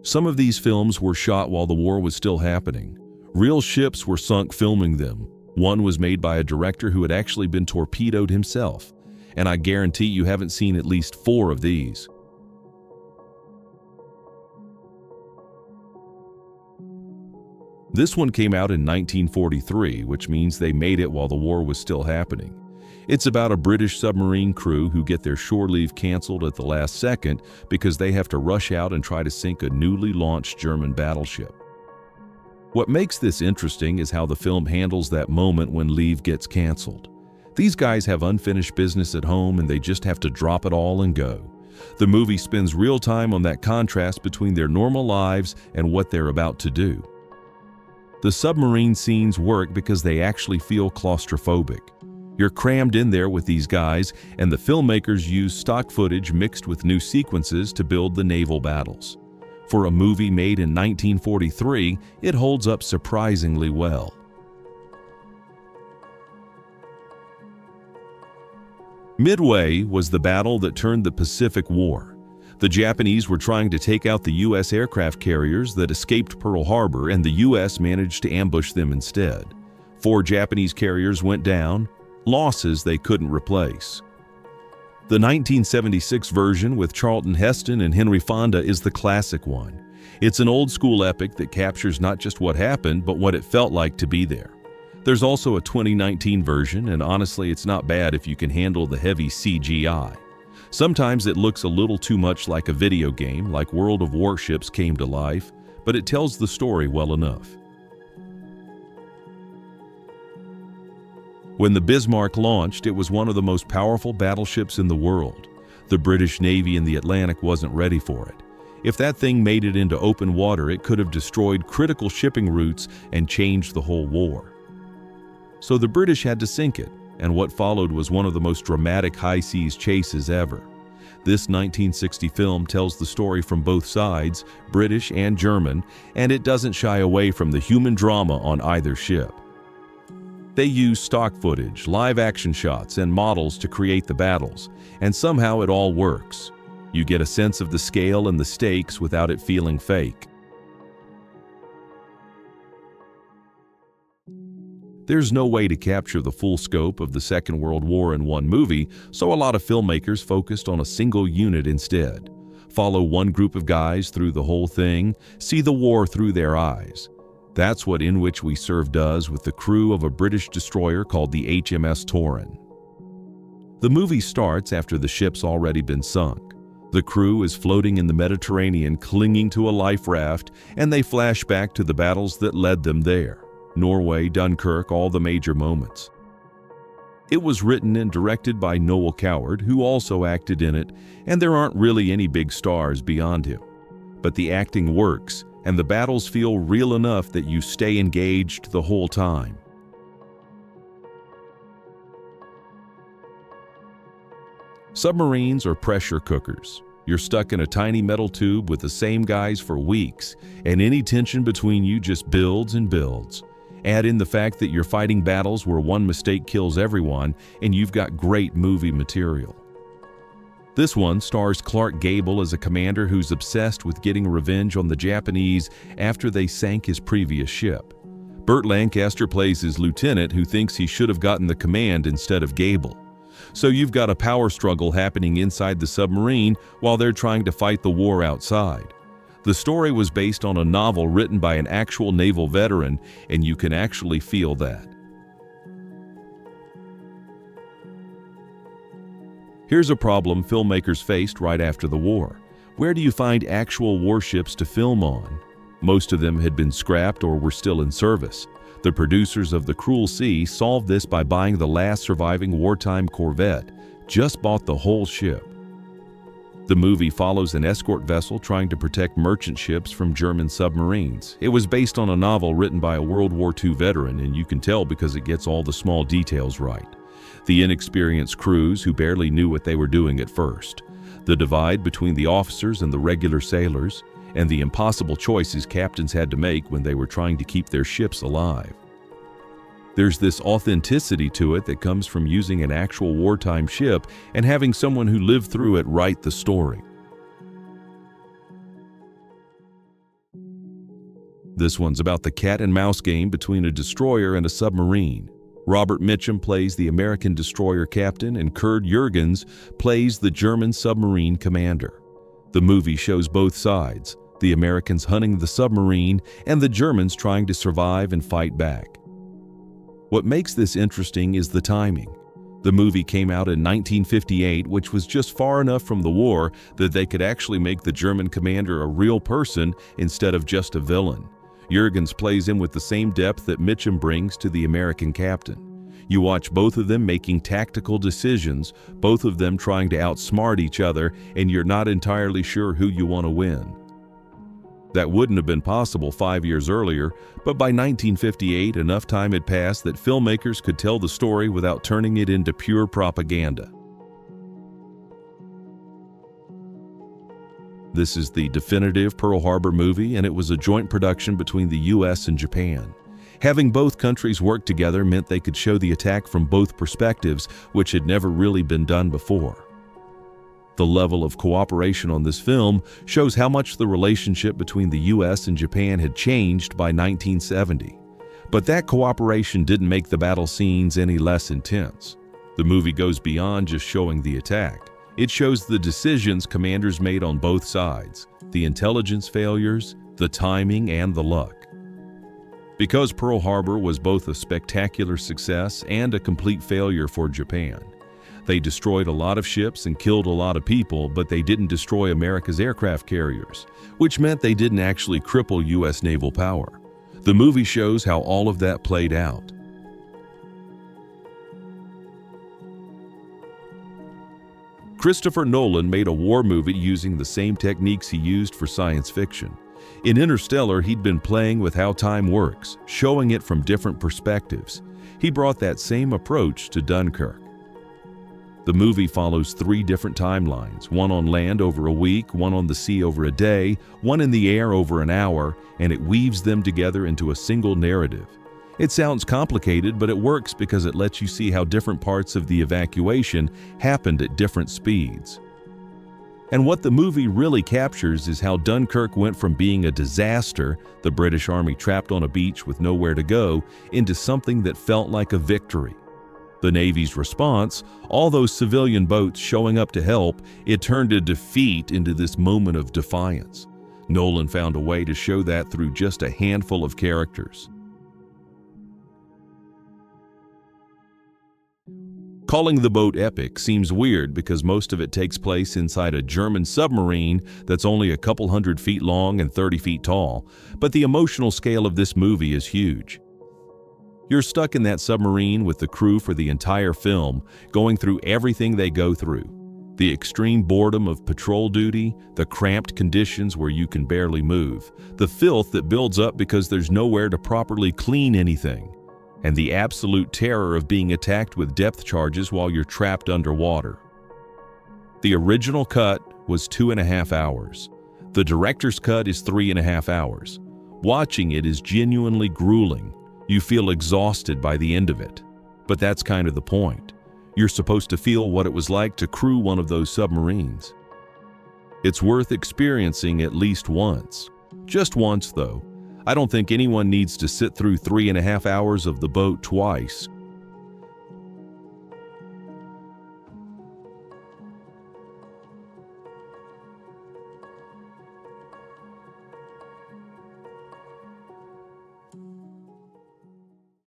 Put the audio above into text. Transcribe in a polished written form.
Some of these films were shot while the war was still happening. Real ships were sunk filming them. One was made by a director who had actually been torpedoed himself, and I guarantee you haven't seen at least 4 of these. This one came out in 1943, which means they made it while the war was still happening. It's about a British submarine crew who get their shore leave canceled at the last second because they have to rush out and try to sink a newly launched German battleship. What makes this interesting is how the film handles that moment when leave gets canceled. These guys have unfinished business at home and they just have to drop it all and go. The movie spends real time on that contrast between their normal lives and what they're about to do. The submarine scenes work because they actually feel claustrophobic. You're crammed in there with these guys, and the filmmakers use stock footage mixed with new sequences to build the naval battles. For a movie made in 1943, it holds up surprisingly well. Midway was the battle that turned the Pacific War. The Japanese were trying to take out the U.S. aircraft carriers that escaped Pearl Harbor, and the U.S. managed to ambush them instead. 4 Japanese carriers went down, losses they couldn't replace. The 1976 version with Charlton Heston and Henry Fonda is the classic one. It's an old-school epic that captures not just what happened, but what it felt like to be there. There's also a 2019 version, and honestly, it's not bad if you can handle the heavy CGI. Sometimes it looks a little too much like a video game, like World of Warships came to life, but it tells the story well enough. When the Bismarck launched, it was one of the most powerful battleships in the world. The British Navy in the Atlantic wasn't ready for it. If that thing made it into open water, it could have destroyed critical shipping routes and changed the whole war. So the British had to sink it, and what followed was one of the most dramatic high seas chases ever. This 1960 film tells the story from both sides, British and German, and it doesn't shy away from the human drama on either ship. They use stock footage, live action shots, and models to create the battles, and somehow it all works. You get a sense of the scale and the stakes without it feeling fake. There's no way to capture the full scope of the Second World War in one movie, so a lot of filmmakers focused on a single unit instead. Follow one group of guys through the whole thing, see the war through their eyes. That's what In Which We Serve does with the crew of a British destroyer called the HMS Tora. The movie starts after the ship's already been sunk. The crew is floating in the Mediterranean clinging to a life raft, and they flash back to the battles that led them there. Norway, Dunkirk, all the major moments. It was written and directed by Noel Coward, who also acted in it, and there aren't really any big stars beyond him. But the acting works, and the battles feel real enough that you stay engaged the whole time. Submarines are pressure cookers. You're stuck in a tiny metal tube with the same guys for weeks, and any tension between you just builds and builds. Add in the fact that you're fighting battles where one mistake kills everyone, and you've got great movie material. This one stars Clark Gable as a commander who's obsessed with getting revenge on the Japanese after they sank his previous ship. Burt Lancaster plays his lieutenant who thinks he should have gotten the command instead of Gable. So you've got a power struggle happening inside the submarine while they're trying to fight the war outside. The story was based on a novel written by an actual naval veteran, and you can actually feel that. Here's a problem filmmakers faced right after the war. Where do you find actual warships to film on? Most of them had been scrapped or were still in service. The producers of The Cruel Sea solved this by buying the last surviving wartime corvette, just bought the whole ship. The movie follows an escort vessel trying to protect merchant ships from German submarines. It was based on a novel written by a World War II veteran, and you can tell because it gets all the small details right. The inexperienced crews who barely knew what they were doing at first. The divide between the officers and the regular sailors, and the impossible choices captains had to make when they were trying to keep their ships alive. There's this authenticity to it that comes from using an actual wartime ship and having someone who lived through it write the story. This one's about the cat and mouse game between a destroyer and a submarine. Robert Mitchum plays the American destroyer captain and Kurt Jürgens plays the German submarine commander. The movie shows both sides, the Americans hunting the submarine and the Germans trying to survive and fight back. What makes this interesting is the timing. The movie came out in 1958, which was just far enough from the war that they could actually make the German commander a real person instead of just a villain. Jürgens plays him with the same depth that Mitchum brings to the American captain. You watch both of them making tactical decisions, both of them trying to outsmart each other, and you're not entirely sure who you want to win. That wouldn't have been possible 5 years earlier, but by 1958 enough time had passed that filmmakers could tell the story without turning it into pure propaganda. This is the definitive Pearl Harbor movie, and it was a joint production between the US and Japan. Having both countries work together meant they could show the attack from both perspectives, which had never really been done before. The level of cooperation on this film shows how much the relationship between the US and Japan had changed by 1970. But that cooperation didn't make the battle scenes any less intense. The movie goes beyond just showing the attack. It shows the decisions commanders made on both sides, the intelligence failures, the timing, and the luck. Because Pearl Harbor was both a spectacular success and a complete failure for Japan. They destroyed a lot of ships and killed a lot of people, but they didn't destroy America's aircraft carriers, which meant they didn't actually cripple U.S. naval power. The movie shows how all of that played out. Christopher Nolan made a war movie using the same techniques he used for science fiction. In Interstellar, he'd been playing with how time works, showing it from different perspectives. He brought that same approach to Dunkirk. The movie follows 3 different timelines, one on land over a week, one on the sea over a day, one in the air over an hour, and it weaves them together into a single narrative. It sounds complicated, but it works because it lets you see how different parts of the evacuation happened at different speeds. And what the movie really captures is how Dunkirk went from being a disaster, the British Army trapped on a beach with nowhere to go, into something that felt like a victory. The Navy's response, all those civilian boats showing up to help, it turned a defeat into this moment of defiance. Nolan found a way to show that through just a handful of characters. Calling the boat epic seems weird because most of it takes place inside a German submarine that's only a couple hundred feet long and 30 feet tall, but the emotional scale of this movie is huge. You're stuck in that submarine with the crew for the entire film, going through everything they go through. The extreme boredom of patrol duty, the cramped conditions where you can barely move, the filth that builds up because there's nowhere to properly clean anything, and the absolute terror of being attacked with depth charges while you're trapped underwater. The original cut was 2.5 hours. The director's cut is 3.5 hours. Watching it is genuinely grueling. You feel exhausted by the end of it. But that's kind of the point. You're supposed to feel what it was like to crew one of those submarines. It's worth experiencing at least once. Just once, though. I don't think anyone needs to sit through 3.5 hours of the boat twice.